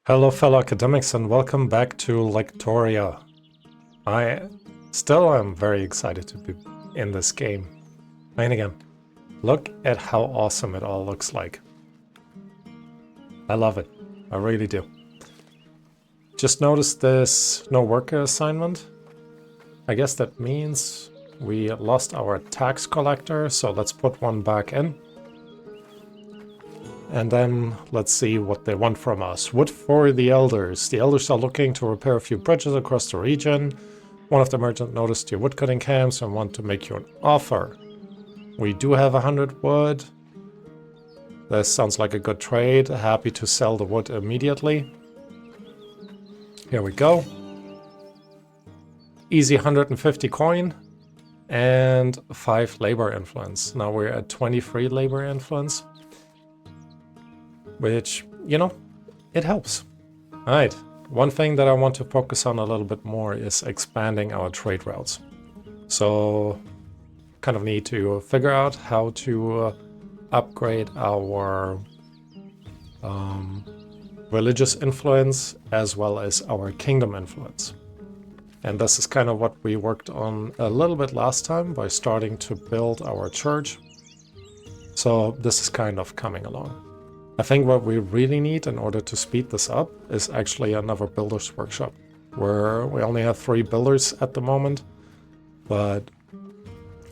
Hello fellow academics and welcome back to Lectoria. I still am very excited to be in this game. And again, look at how awesome it all looks like. I love it. I really do. Just noticed this no worker assignment. I guess that means we lost our tax collector, so let's put one back in. And then let's see what they want from us. Wood for the elders. The elders are looking to repair a few bridges across the region. One of the merchants noticed your woodcutting camps and want to make you an offer. We do have 100 wood. This sounds like a good trade. Happy to sell the wood immediately. Here we go. Easy 150 coin and 5 labor influence. Now we're at 23 labor influence. Which, you know, it helps. Alright, one thing that I want to focus on a little bit more is expanding our trade routes. So, kind of need to figure out how to upgrade our religious influence as well as our kingdom influence. And this is kind of what we worked on a little bit last time by starting to build our church. So this is kind of coming along. I think what we really need in order to speed this up is actually another builder's workshop, where we only have 3 builders at the moment, but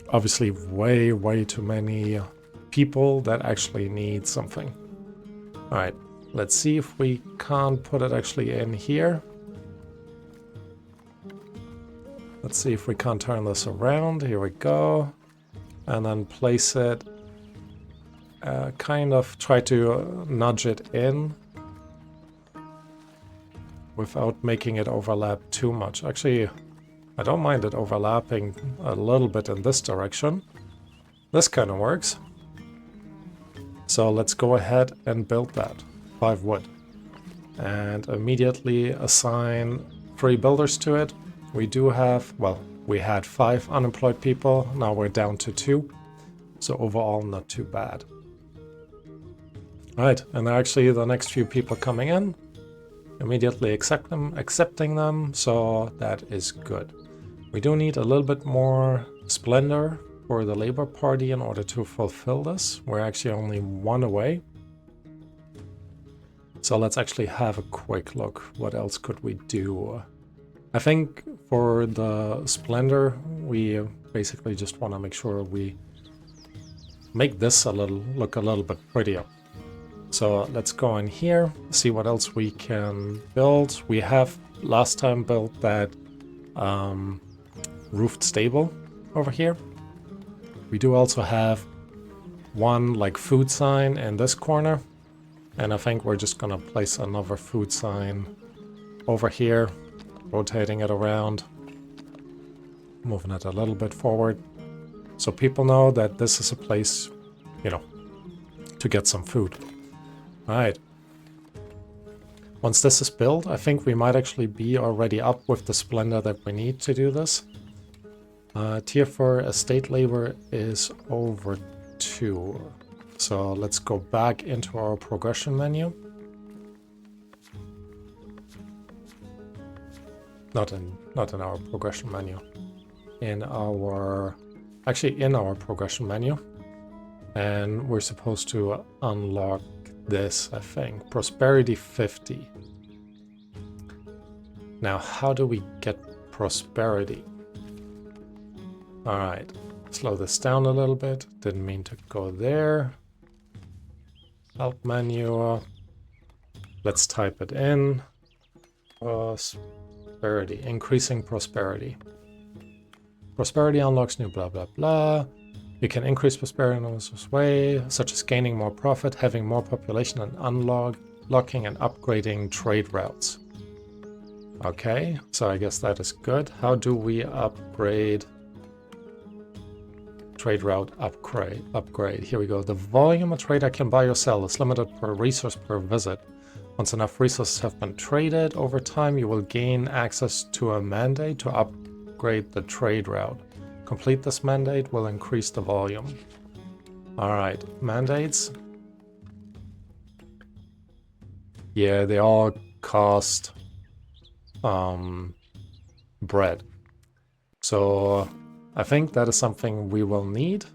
obviously way too many people that actually need something. Alright, let's see if we can't put it actually in here. Let's see if we can't turn this around. Here we go. And then place it. Kind of try to nudge it in without making it overlap too much. Actually, I don't mind it overlapping a little bit in this direction. This kind of works. So let's go ahead and build that. 5 wood. And immediately assign 3 builders to it. We do have, well, we had 5 unemployed people. Now we're down to 2. So overall, not too bad. Right, and actually the next few people coming in, immediately accepting them, so that is good. We do need a little bit more splendor for the Labor Party in order to fulfill this. We're actually only 1 away. So let's actually have a quick look. What else could we do? I think for the splendor, we basically just want to make sure we make this look a little bit prettier. So let's go in here, see what else we can build. We have last time built that roofed stable over here. We do also have one like food sign in this corner. And I think we're just gonna place another food sign over here, rotating it around, moving it a little bit forward. So people know that this is a place, you know, to get some food. Alright. Once this is built, I think we might actually be already up with the splendor that we need to do this. Tier 4 estate labor is over 2. So let's go back into our progression menu. Not in our progression menu. In our progression menu. And we're supposed to unlock this, I think. Prosperity 50. Now, how do we get prosperity? Alright, slow this down a little bit. Didn't mean to go there. Help menu. Let's type it in. Prosperity. Increasing prosperity. Prosperity unlocks new blah blah blah. You can increase prosperity in this way, such as gaining more profit, having more population, and unlocking and upgrading trade routes. Okay, so I guess that is good. How do we upgrade trade route upgrade? Here we go. The volume of trade I can buy or sell is limited per resource per visit. Once enough resources have been traded over time, you will gain access to a mandate to upgrade the trade route. Complete this mandate will increase the volume. Alright, mandates. Yeah, they all cost bread. So I think that is something we will need.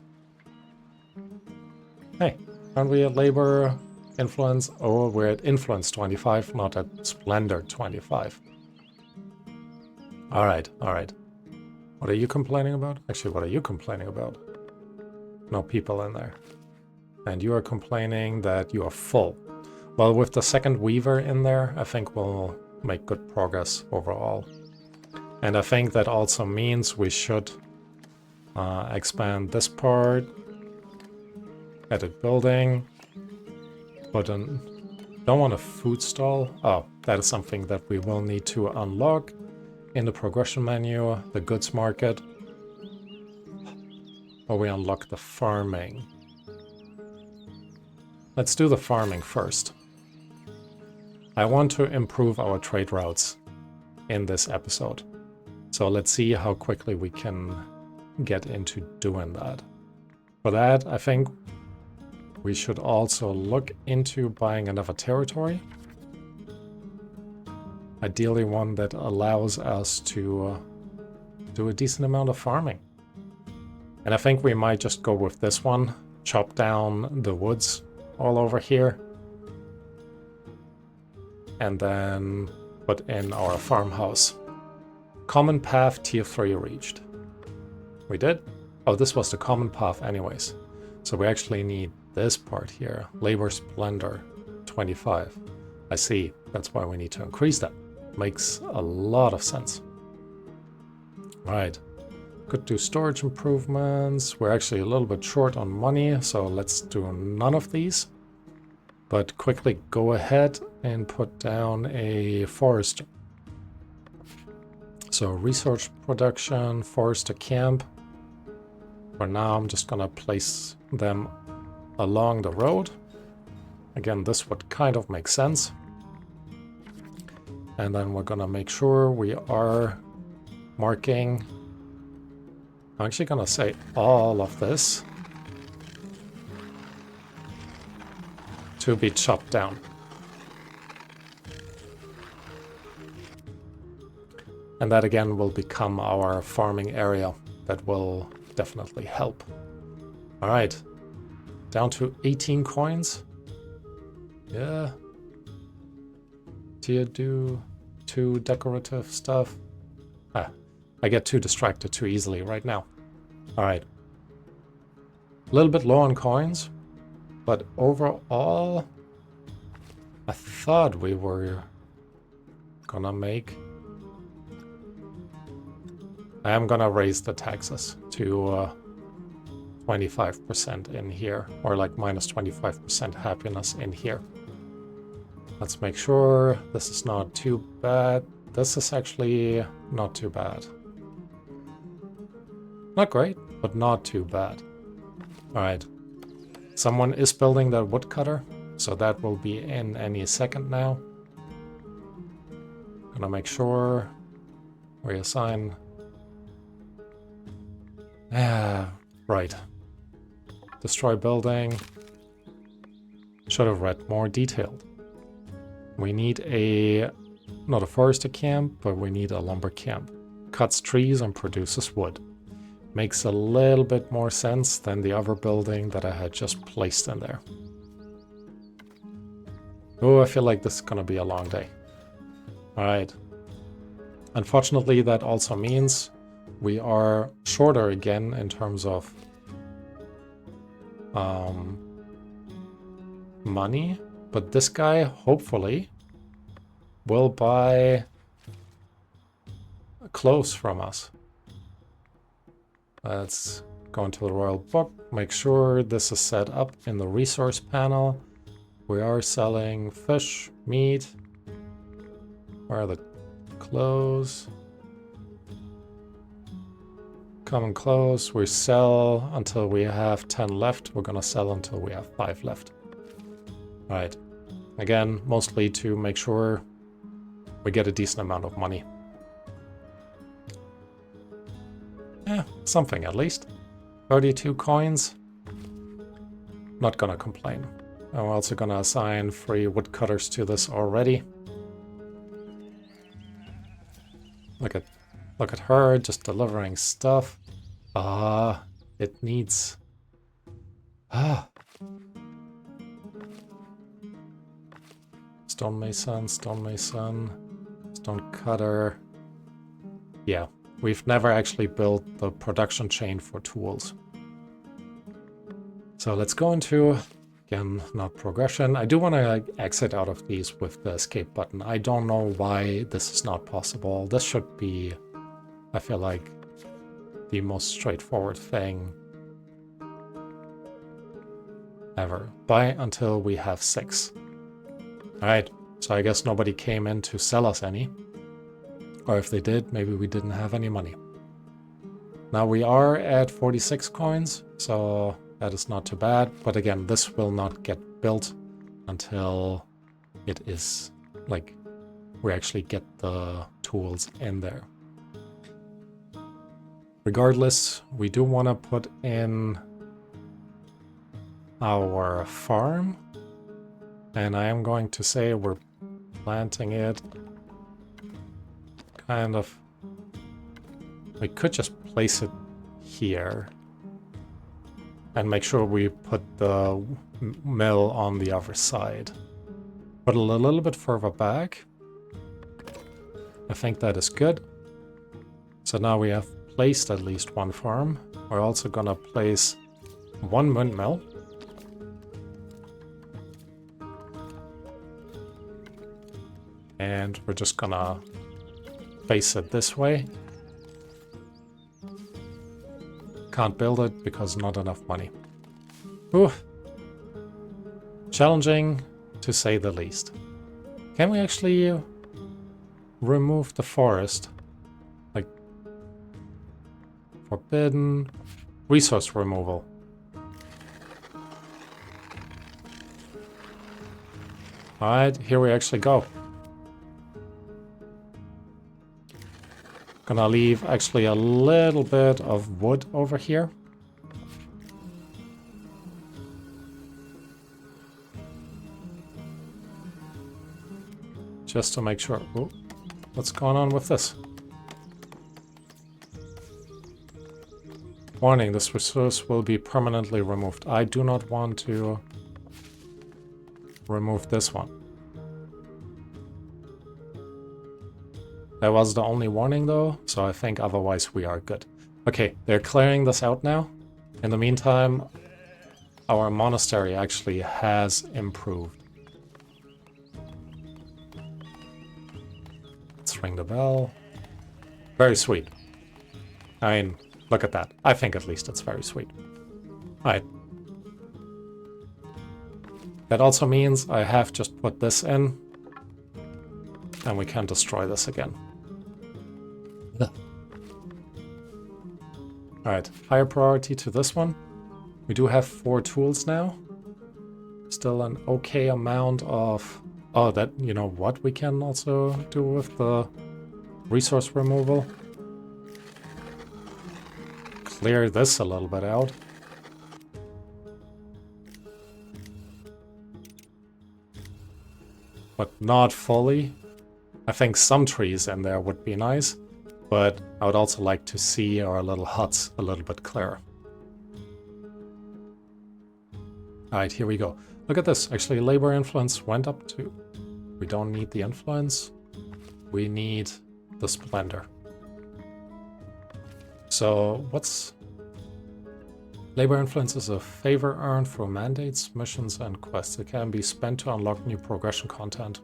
Hey, aren't we at labor influence? Oh, we're at influence 25, not at splendor 25. All right, all right. What are you complaining about? Actually, what are you complaining about? No people in there. And you are complaining that you are full. Well, with the second weaver in there, I think we'll make good progress overall. And I think that also means we should expand this part, edit building, but don't want a food stall. Oh, that is something that we will need to unlock in the progression menu, the goods market. Or we unlock the farming. Let's do the farming first. I want to improve our trade routes in this episode. So let's see how quickly we can get into doing that. For that, I think we should also look into buying another territory. Ideally one that allows us to do a decent amount of farming. And I think we might just go with this one, chop down the woods all over here, and then put in our farmhouse. Common path tier 3 reached. We did? Oh, this was the common path anyways. So we actually need this part here, labor splendor 25. I see, that's why we need to increase that. Makes a lot of sense. Right. Could do storage improvements. We're actually a little bit short on money, so let's do none of these. But quickly go ahead and put down a forester. So resource production, forester camp. For now, I'm just gonna place them along the road. Again, this would kind of make sense. And then we're gonna make sure we are marking. I'm actually gonna say all of this to be chopped down. And that again will become our farming area. That will definitely help. All right, down to 18 coins. Yeah. Do you do 2 decorative stuff? I get too distracted too easily right now. All right. A little bit low on coins, but overall, I thought we were gonna make... I am gonna raise the taxes to 25% in here, or like minus 25% happiness in here. Let's make sure this is not too bad. This is actually not too bad. Not great, but not too bad. Alright. Someone is building that woodcutter, so that will be in any second now. Gonna make sure we assign... right. Destroy building. Should have read more detailed. We need a... not a forester camp, but we need a lumber camp. Cuts trees and produces wood. Makes a little bit more sense than the other building that I had just placed in there. Oh, I feel like this is gonna be a long day. Alright. Unfortunately, that also means we are shorter again in terms of money, but this guy hopefully will buy clothes from us. Let's go into the royal book, make sure this is set up in the resource panel. We are selling fish, meat. Where are the clothes? Common clothes, we sell until we have 10 left. We're gonna sell until we have 5 left. Alright. Again, mostly to make sure we get a decent amount of money. Yeah, something at least. 32 coins. Not gonna complain. I'm also gonna assign 3 woodcutters to this already. Look at her just delivering stuff. It needs... Stonemason, stone cutter. Yeah, we've never actually built the production chain for tools. So let's go into, again, not progression. I do want to exit out of these with the escape button. I don't know why this is not possible. This should be, I feel like, the most straightforward thing ever. Buy until we have 6. Alright, so I guess nobody came in to sell us any. Or if they did, maybe we didn't have any money. Now we are at 46 coins, so that is not too bad. But again, this will not get built until it is, like, we actually get the tools in there. Regardless, we do want to put in our farm. And I am going to say we're planting it kind of... We could just place it here and make sure we put the mill on the other side. Put it a little bit further back. I think that is good. So now we have placed at least one farm. We're also gonna place one windmill. And we're just gonna face it this way. Can't build it because not enough money. Ooh. Challenging, to say the least. Can we actually remove the forest? Like, forbidden resource removal. Alright, here we actually go. Gonna leave actually a little bit of wood over here. Just to make sure. Oh, what's going on with this? Warning, this resource will be permanently removed. I do not want to remove this one. That was the only warning though, so I think otherwise we are good. Okay, they're clearing this out now. In the meantime, our monastery actually has improved. Let's ring the bell. Very sweet. I mean, look at that. I think at least it's very sweet. Alright. That also means I have just put this in, and we can destroy this again. Alright, higher priority to this one. We do have 4 tools now. Still an okay amount of... Oh, that, you know what we can also do with the resource removal? Clear this a little bit out. But not fully. I think some trees in there would be nice. But I would also like to see our little huts a little bit clearer. Alright, here we go. Look at this. Actually, labor influence went up to... We don't need the influence. We need the splendor. So, what's... Labor influence is a favor earned through mandates, missions, and quests. It can be spent to unlock new progression content.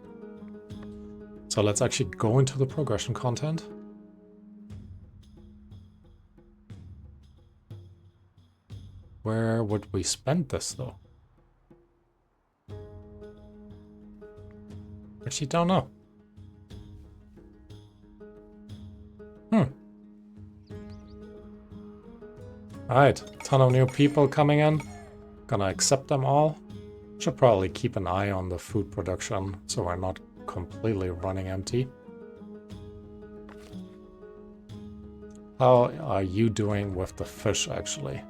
So let's actually go into the progression content. Where would we spend this, though? Actually, don't know. Alright, ton of new people coming in. Gonna accept them all. Should probably keep an eye on the food production so we're not completely running empty. How are you doing with the fish, actually?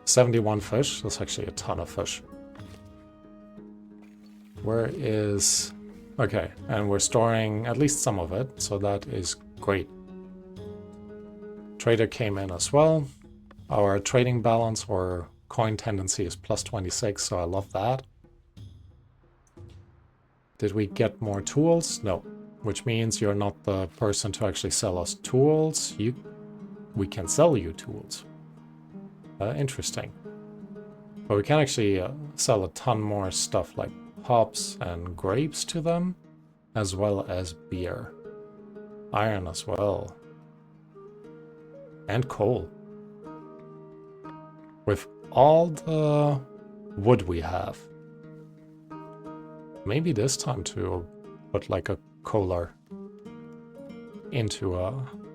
71 fish. That's actually a ton of fish. Where is Okay, and we're storing at least some of it, so that is great. Trader came in as well. Our trading balance or coin tendency is plus 26, so I love that. Did we get more tools? No, which means you're not the person to actually sell us tools. We can sell you tools. Interesting. But we can actually sell a ton more stuff like hops and grapes to them, as well as beer. Iron as well. And coal. With all the wood we have. Maybe this time to put like a kohler into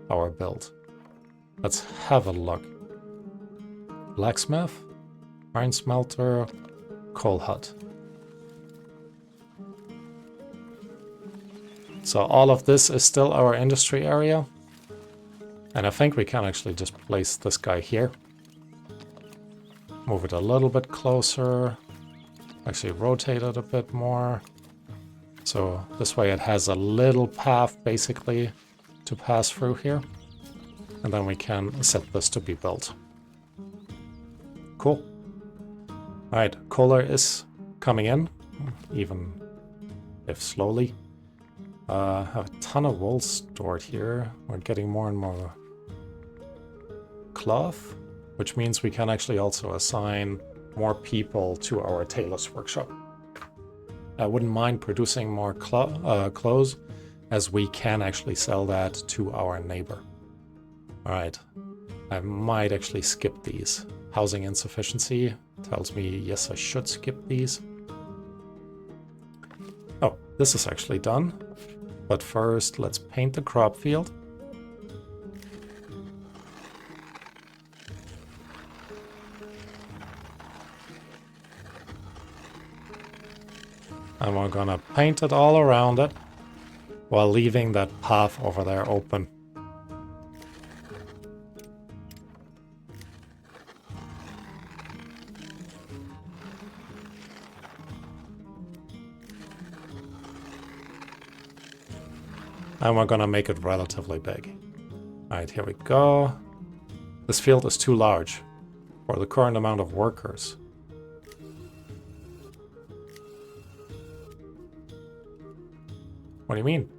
our build. Let's have a look. Blacksmith, iron smelter, coal hut. So all of this is still our industry area. And I think we can actually just place this guy here. Move it a little bit closer. Actually rotate it a bit more. So this way it has a little path basically to pass through here. And then we can set this to be built. Cool. Alright, kohler is coming in, even if slowly. Have a ton of wool stored here. We're getting more and more cloth, which means we can actually also assign more people to our tailor's workshop. I wouldn't mind producing more clothes, as we can actually sell that to our neighbor. Alright, I might actually skip these. Housing insufficiency tells me yes, I should skip these. Oh, this is actually done. But first, let's paint the crop field. And we're gonna paint it all around it while leaving that path over there open. And we're gonna make it relatively big. Alright, here we go. This field is too large for the current amount of workers. What do you mean?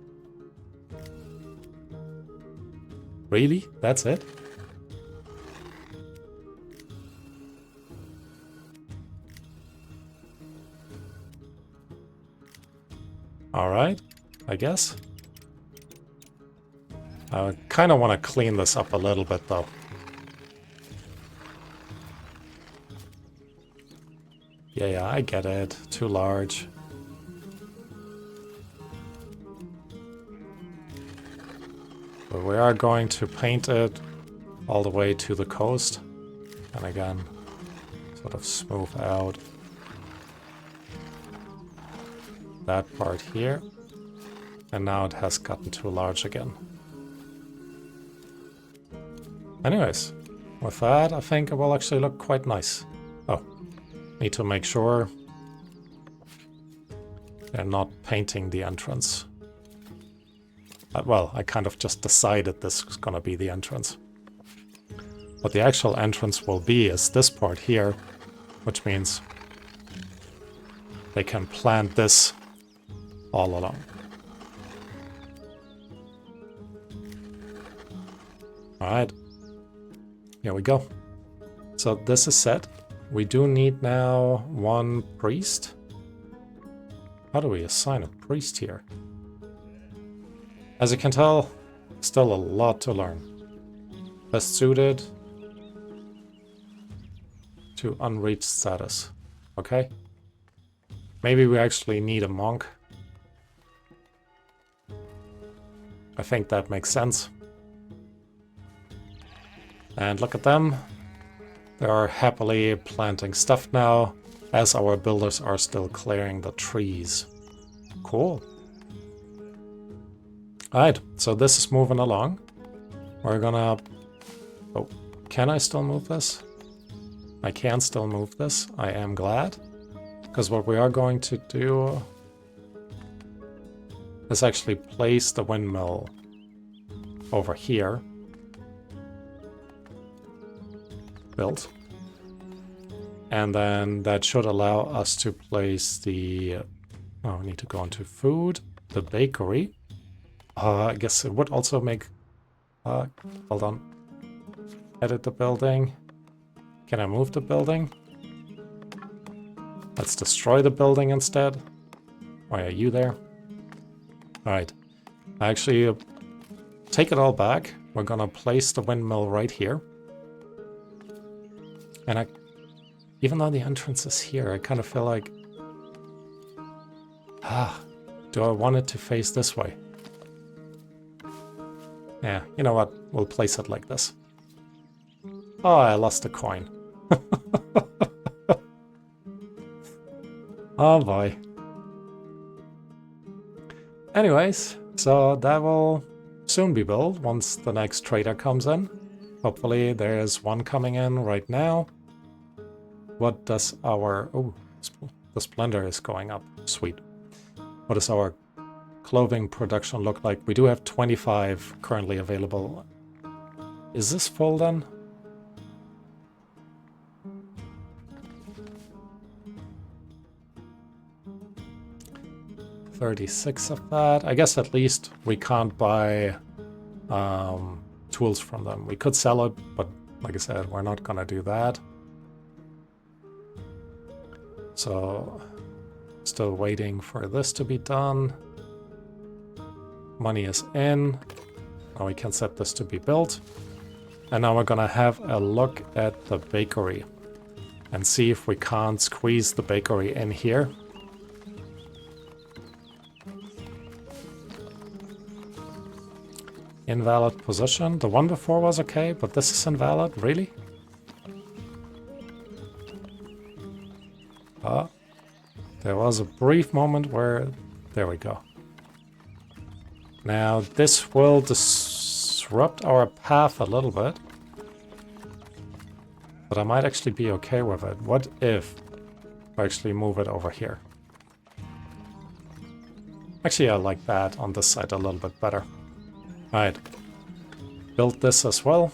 Really? That's it? Alright, I guess. I kind of want to clean this up a little bit, though. Yeah, I get it. Too large. But we are going to paint it all the way to the coast. And again, sort of smooth out that part here. And now it has gotten too large again. Anyways, with that, I think it will actually look quite nice. Oh, need to make sure they're not painting the entrance. Well, I kind of just decided this was gonna be the entrance. What the actual entrance will be is this part here, which means they can plant this all along. Alright. Here we go. So this is set. We do need now one priest. How do we assign a priest here? As you can tell, still a lot to learn. Best suited to unreached status. Okay. Maybe we actually need a monk. I think that makes sense. And look at them. They are happily planting stuff now, as our builders are still clearing the trees. Cool. Alright, so this is moving along. We're gonna... Oh, can I still move this? I can still move this. I am glad. Because what we are going to do is actually place the windmill over here. Built. And then that should allow us to place the... Oh, we need to go into food. The bakery. I guess it would also make... hold on. Edit the building. Can I move the building? Let's destroy the building instead. Why are you there? Alright. I actually take it all back. We're gonna place the windmill right here. And even though the entrance is here, I kind of feel like... do I want it to face this way? Yeah, you know what? We'll place it like this. Oh, I lost a coin. Oh boy. Anyways, so that will soon be built once the next trader comes in. Hopefully there's one coming in right now. What does our... Oh, the splendor is going up. Sweet. What does our clothing production look like? We do have 25 currently available. Is this full then? $36 of that. I guess at least we can't buy tools from them. We could sell it, but like I said, we're not gonna do that. So, still waiting for this to be done. Money is in. Now we can set this to be built. And now we're gonna have a look at the bakery and see if we can't squeeze the bakery in here. Invalid position. The one before was okay, but this is invalid? Really? There was a brief moment where... There we go. Now, this will disrupt our path a little bit. But I might actually be okay with it. What if I actually move it over here? Actually, I like that on this side a little bit better. Alright. Build this as well.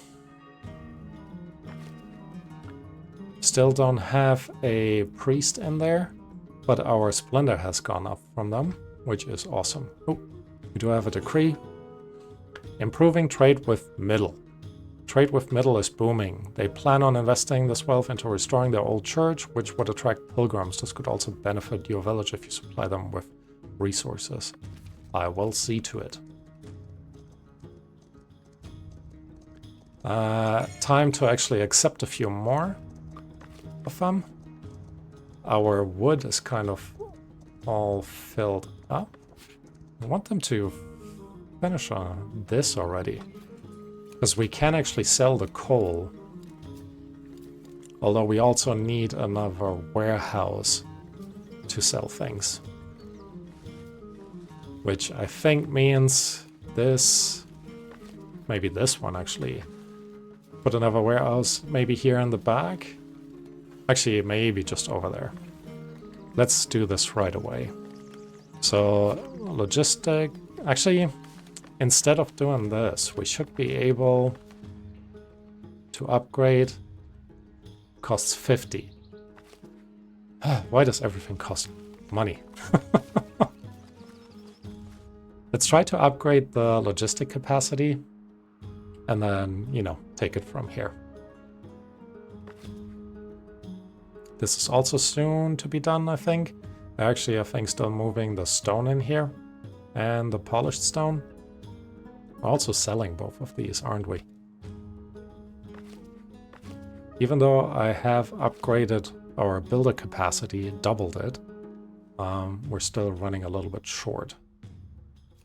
Still don't have a priest in there, but our splendor has gone up from them, which is awesome. Oh, we do have a decree. Improving trade with Middle. Trade with Middle is booming. They plan on investing this wealth into restoring their old church, which would attract pilgrims. This could also benefit your village if you supply them with resources. I will see to it. Time to actually accept a few more of them. Our wood is kind of all filled up. I want them to finish on this already. Because we can actually sell the coal. Although we also need another warehouse to sell things. Which I think means this... Maybe this one actually. Put another warehouse maybe here in the back. Actually, maybe just over there. Let's do this right away. So, logistic... Actually, instead of doing this, we should be able to upgrade. Costs 50. Why does everything cost money? Let's try to upgrade the logistic capacity. And then, you know, take it from here. This is also soon to be done, I think. Actually, I think still moving the stone in here. And the polished stone. We're also selling both of these, aren't we? Even though I have upgraded our builder capacity, doubled it, we're still running a little bit short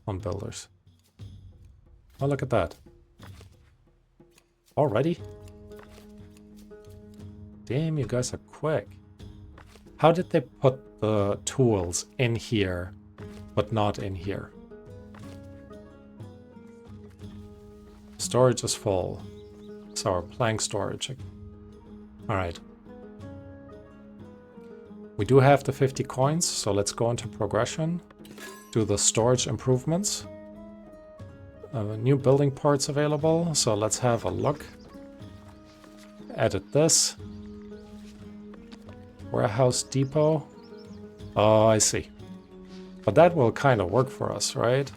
on builders. Oh, look at that. Already? Damn, you guys are quick. How did they put the tools in here, but not in here? Storage is full. So our plank storage. Alright. We do have the 50 coins, so let's go into progression. do the storage improvements. New building parts available, so let's have a look. Edit this. Warehouse depot. Oh, I see. But that will kind of work for us, right?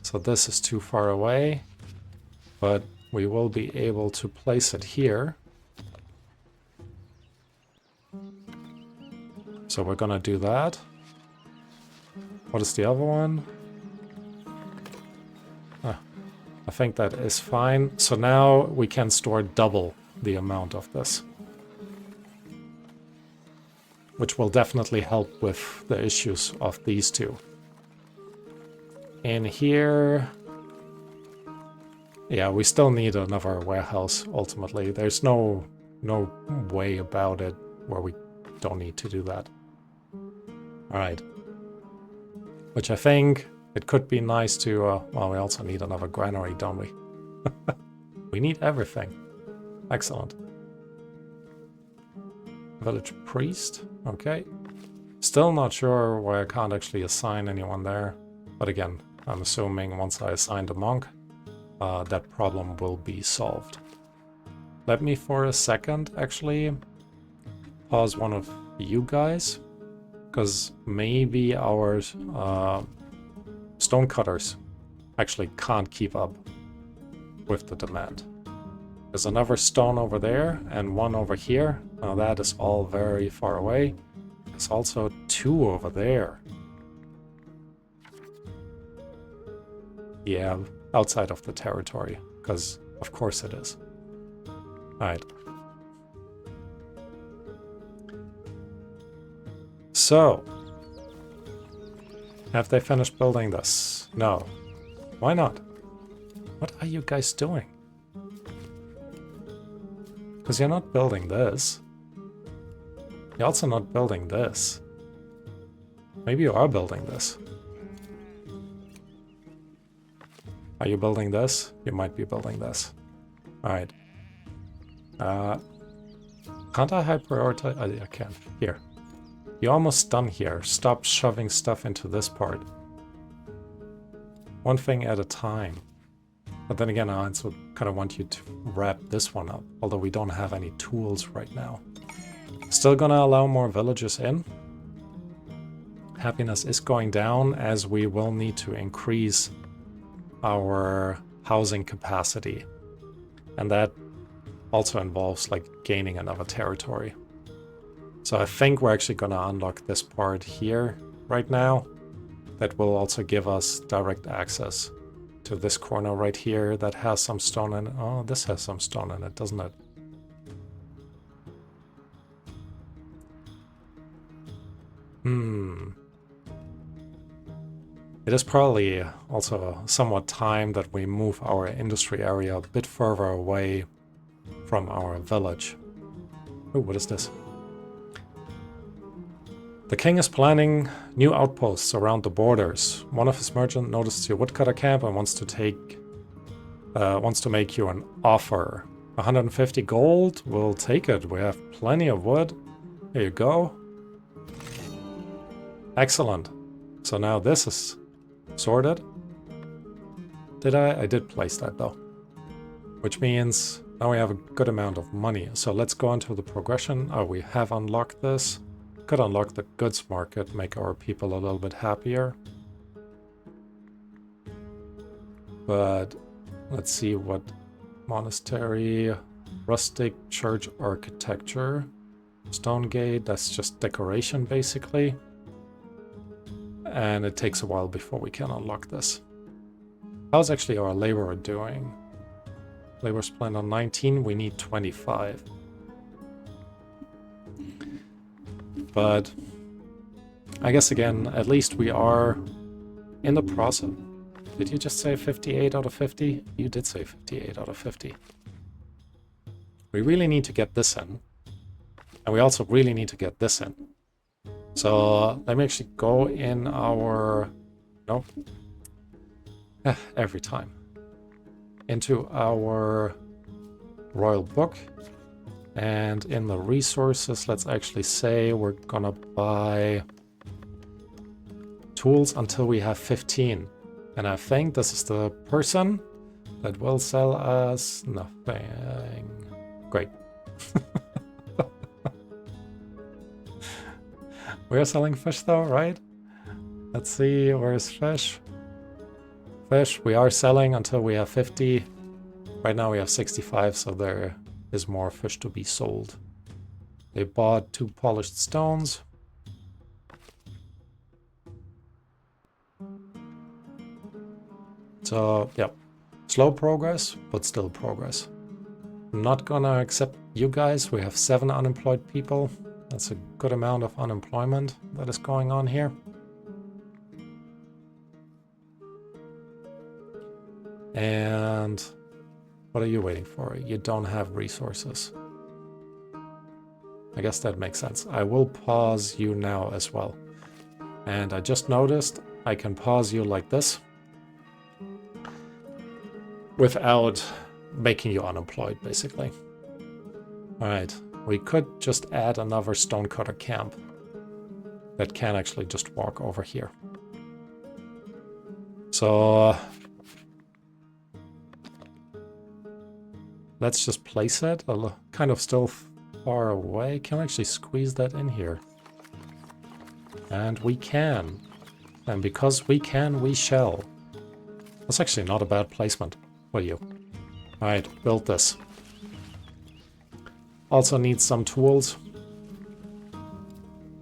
So this is too far away, but we will be able to place it here. So we're gonna do that. What is the other one? I think that is fine. So now we can store double the amount of this, which will definitely help with the issues of these two. In here, yeah, we still need another warehouse ultimately. There's no way about it where we don't need to do that. All right. Which I think it could be nice to, well, we also need another granary, don't we? We need everything. Excellent. Village priest, okay. Still not sure why I can't actually assign anyone there. But again, I'm assuming once I assign the monk, that problem will be solved. Let me for a second actually pause one of you guys, because maybe our stonecutters actually can't keep up with the demand. There's another stone over there and one over here. Now that is all very far away. There's also two over there. Yeah, outside of the territory, because of course it is. Alright. So, have they finished building this? No. Why not? What are you guys doing? Because you're not building this. You're also not building this. Maybe you are building this. Are you building this? You might be building this. Alright. Can't I high prioritize? I can. Here. You're almost done here. Stop shoving stuff into this part. One thing at a time. But then again, I also kind of want you to wrap this one up. Although we don't have any tools right now. Still gonna allow more villagers in. Happiness is going down as we will need to increase our housing capacity. And that also involves like gaining another territory. So I think we're actually gonna unlock this part here right now. That will also give us direct access to this corner right here that has some stone in it. Oh, this has some stone in it, doesn't it? It is probably also somewhat time that we move our industry area a bit further away from our village. Oh, what is this? The king is planning new outposts around the borders. One of his merchants noticed your woodcutter camp and wants to make you an offer. 150 gold, we'll take it. We have plenty of wood. Here you go. Excellent. So now this is sorted. Did I? I did place that though. Which means now we have a good amount of money. So let's go into the progression. Oh, we have unlocked this. Could unlock the goods market, make our people a little bit happier. But let's see what monastery, rustic church architecture, stone gate, that's just decoration basically. And it takes a while before we can unlock this. How's actually our labor doing? Labor splendor 19, we need 25. But I guess again, at least we are in the process. Did you just say 58 out of 50? You did say 58 out of 50. We really need to get this in. And we also really need to get this in. So let me actually go in our... Nope. Every time. Into our royal book. And in the resources, let's actually say we're gonna buy tools until we have 15. And I think this is the person that will sell us nothing. Great. We're selling fish though, right? Let's see, where's fish? Fish, we are selling until we have 50. Right now we have 65, so there is more fish to be sold. They bought 2 polished stones. So, yeah, slow progress, but still progress. I'm not gonna accept you guys. We have 7 unemployed people. That's a good amount of unemployment that is going on here. And what are you waiting for? You don't have resources. I guess that makes sense. I will pause you now as well. And I just noticed I can pause you like this without making you unemployed, basically. Alright, we could just add another stonecutter camp that can actually just walk over here. So let's just place it kind of still far away. Can we actually squeeze that in here? And we can. And because we can, we shall. That's actually not a bad placement. What are you? Alright, build this. Also needs some tools.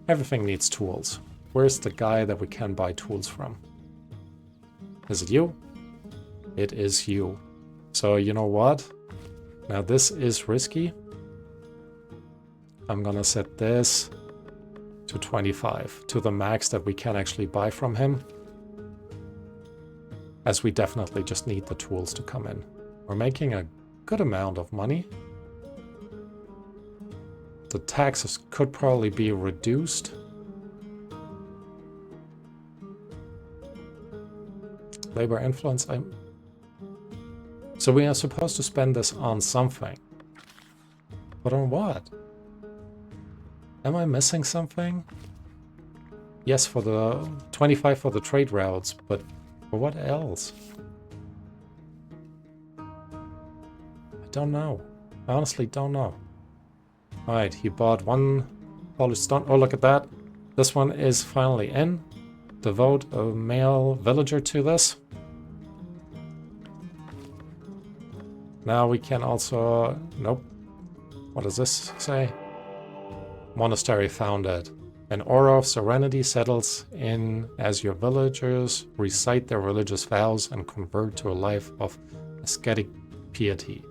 Everything needs tools. Where's the guy that we can buy tools from? Is it you? It is you. So you know what? Now this is risky. I'm gonna set this to 25, to the max that we can actually buy from him. As we definitely just need the tools to come in. We're making a good amount of money. The taxes could probably be reduced. Labor influence. So we are supposed to spend this on something. But on what? Am I missing something? Yes, for the 25 for the trade routes, but for what else? I don't know. I honestly don't know. Alright, he bought 1 polished stone. Oh, look at that. This one is finally in. Devote a male villager to this. Now we can also... Nope. What does this say? Monastery founded. An aura of serenity settles in as your villagers recite their religious vows and convert to a life of ascetic piety.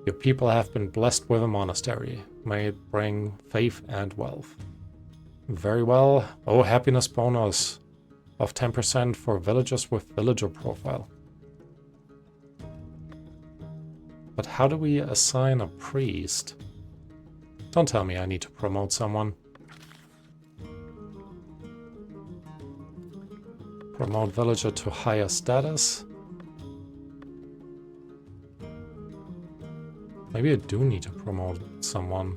Your people have been blessed with a monastery. May it bring faith and wealth. Very well. Oh, happiness bonus of 10% for villagers with villager profile. But how do we assign a priest? Don't tell me I need to promote someone. Promote villager to higher status. Maybe I do need to promote someone.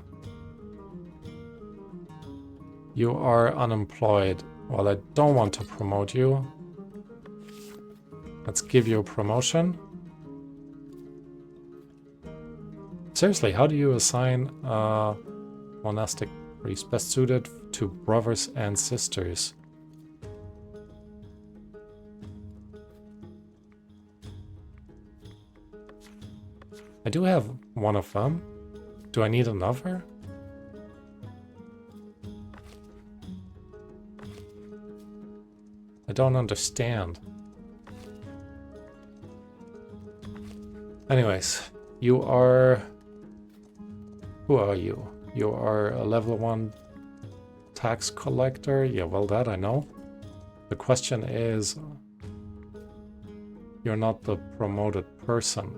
You are unemployed. Well, I don't want to promote you. Let's give you a promotion. Seriously, how do you assign a monastic priest best suited to brothers and sisters? I do have one of them. Do I need another? I don't understand. Anyways, you are... Who are you? You are a level 1 tax collector. Yeah, well, that I know. The question is... You're not the promoted person.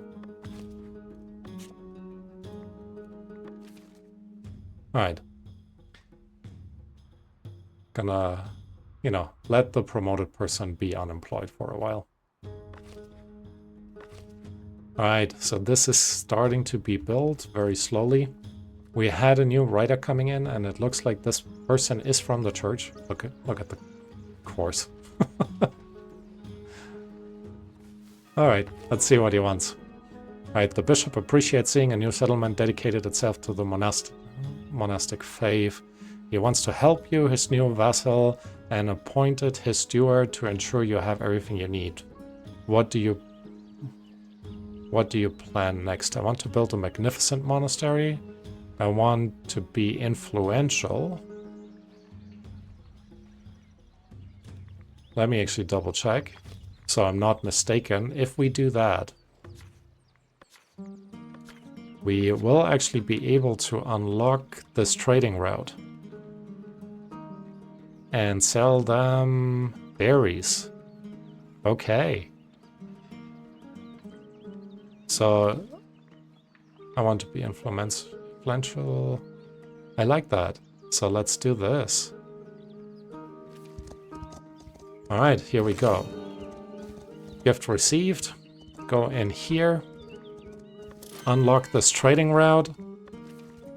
Alright. Gonna, you know, let the promoted person be unemployed for a while. Alright, so this is starting to be built very slowly. We had a new writer coming in, and it looks like this person is from the church. Look at the course. Alright, let's see what he wants. Right, the bishop appreciates seeing a new settlement dedicated itself to the monastic faith. He wants to help you, his new vassal, and appointed his steward to ensure you have everything you need. What do you plan next? I want to build a magnificent monastery. I want to be influential. Let me actually double check, so I'm not mistaken. If we do that, we will actually be able to unlock this trading route and sell them berries. Okay. So I want to be influential. I like that. So let's do this. All right, here we go. Gift received. Go in here. Unlock this trading route.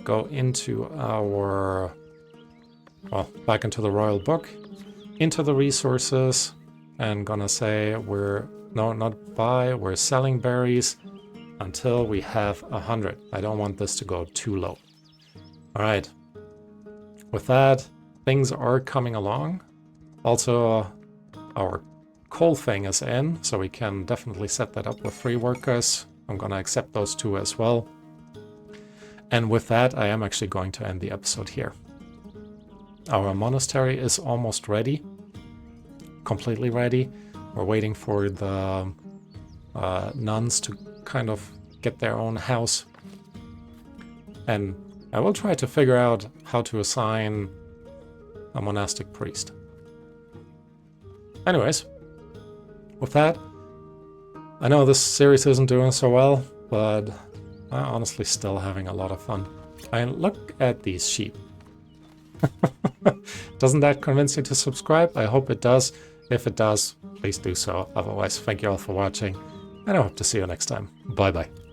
Go into our, well, back into the royal book. Into the resources. And gonna say we're selling berries until we have 100. I don't want this to go too low. All right. With that, things are coming along. Also, our coal thing is in, so we can definitely set that up with 3 workers. I'm gonna accept those 2 as well. And with that, I am actually going to end the episode here. Our monastery is almost ready. Completely ready. We're waiting for the nuns to kind of get their own house. And I will try to figure out how to assign a monastic priest. Anyways, with that, I know this series isn't doing so well, but I'm honestly still having a lot of fun. And look at these sheep. Doesn't that convince you to subscribe? I hope it does. If it does, please do so. Otherwise, thank you all for watching, and I hope to see you next time. Bye-bye.